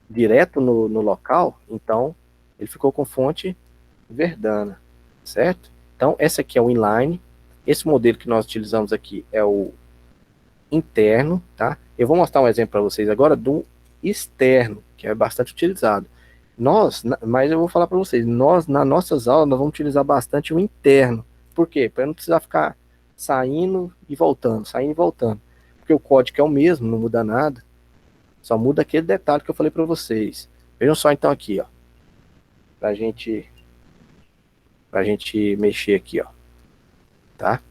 direto no local, então ele ficou com fonte Verdana, certo? Então, esse aqui é o inline. Esse modelo que nós utilizamos aqui é o interno, tá? Eu vou mostrar um exemplo para vocês agora do externo, que é bastante utilizado. Mas eu vou falar para vocês, nas nossas aulas, nós vamos utilizar bastante o interno. Por quê? Para não precisar ficar saindo e voltando, saindo e voltando. Porque o código é o mesmo, não muda nada. Só muda aquele detalhe que eu falei para vocês. Vejam só então aqui, ó. Pra gente mexer aqui, ó. Tá?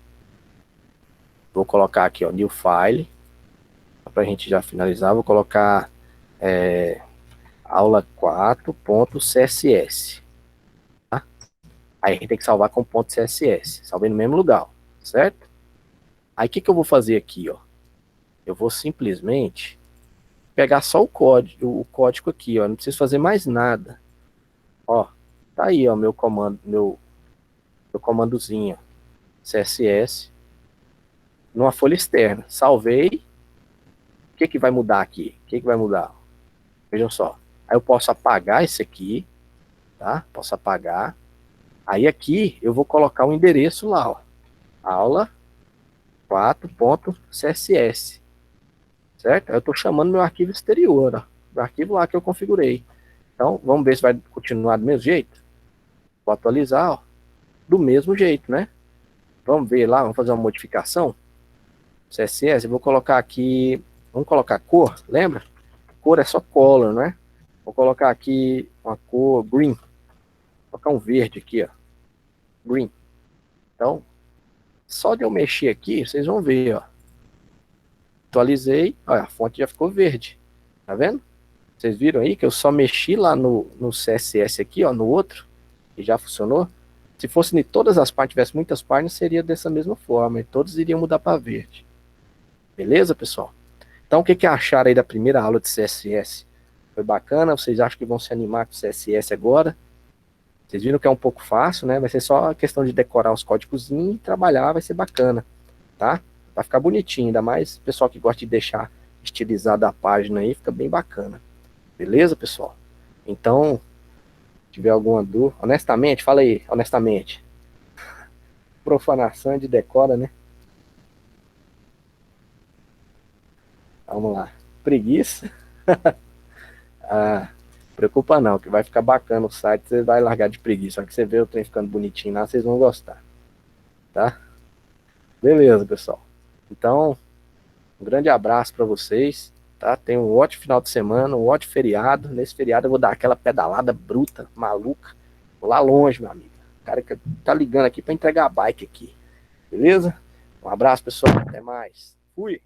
Vou colocar aqui, ó, new file. Pra gente já finalizar, vou colocar aula 4.css. Tá? Aí a gente tem que salvar com .css. Salvei no mesmo lugar, certo? Aí o que eu vou fazer aqui, ó? Eu vou simplesmente pegar só o código aqui, ó. Não preciso fazer mais nada. Ó, tá aí, ó, meu comando, meu comandozinho. CSS. numa folha externa. Salvei. O que vai mudar aqui? O que vai mudar? Vejam só. Aí eu posso apagar esse aqui, tá? Posso apagar. Aí aqui eu vou colocar o endereço lá, ó. Aula 4.css. Certo? Eu estou chamando meu arquivo exterior, ó. O arquivo lá que eu configurei. Então, vamos ver se vai continuar do mesmo jeito. Vou atualizar, ó. Do mesmo jeito, né? Vamos ver lá, vamos fazer uma modificação. CSS, eu vou colocar aqui, vamos colocar cor, lembra? Cor é só color, né? Vou colocar aqui uma cor green. Vou colocar um verde aqui, ó. Green. Então, só de eu mexer aqui, vocês vão ver, ó. Atualizei, olha, a fonte já ficou verde. Tá vendo? Vocês viram aí que eu só mexi lá no CSS aqui, ó, no outro, e já funcionou. Se fosse em todas as páginas, tivesse muitas páginas, seria dessa mesma forma, e todos iriam mudar para verde. Beleza, pessoal? Então, o que acharam aí da primeira aula de CSS? Foi bacana? Vocês acham que vão se animar com CSS agora? Vocês viram que é um pouco fácil, né? Vai ser só a questão de decorar os códigos e trabalhar, vai ser bacana, tá? Vai ficar bonitinho, ainda mais o pessoal que gosta de deixar estilizada a página aí, fica bem bacana. Beleza, pessoal? Então, se tiver alguma dúvida, honestamente, fala aí, honestamente. Profanação de decora, né? Vamos lá. Preguiça. Ah, preocupa não, que vai ficar bacana o site, você vai largar de preguiça. Só que você vê o trem ficando bonitinho lá, vocês vão gostar. Tá? Beleza, pessoal. Então, um grande abraço para vocês. Tá? Tenham um ótimo final de semana, um ótimo feriado. Nesse feriado eu vou dar aquela pedalada bruta, maluca. Vou lá longe, meu amigo. O cara que tá ligando aqui para entregar a bike aqui. Beleza? Um abraço, pessoal. Até mais. Fui.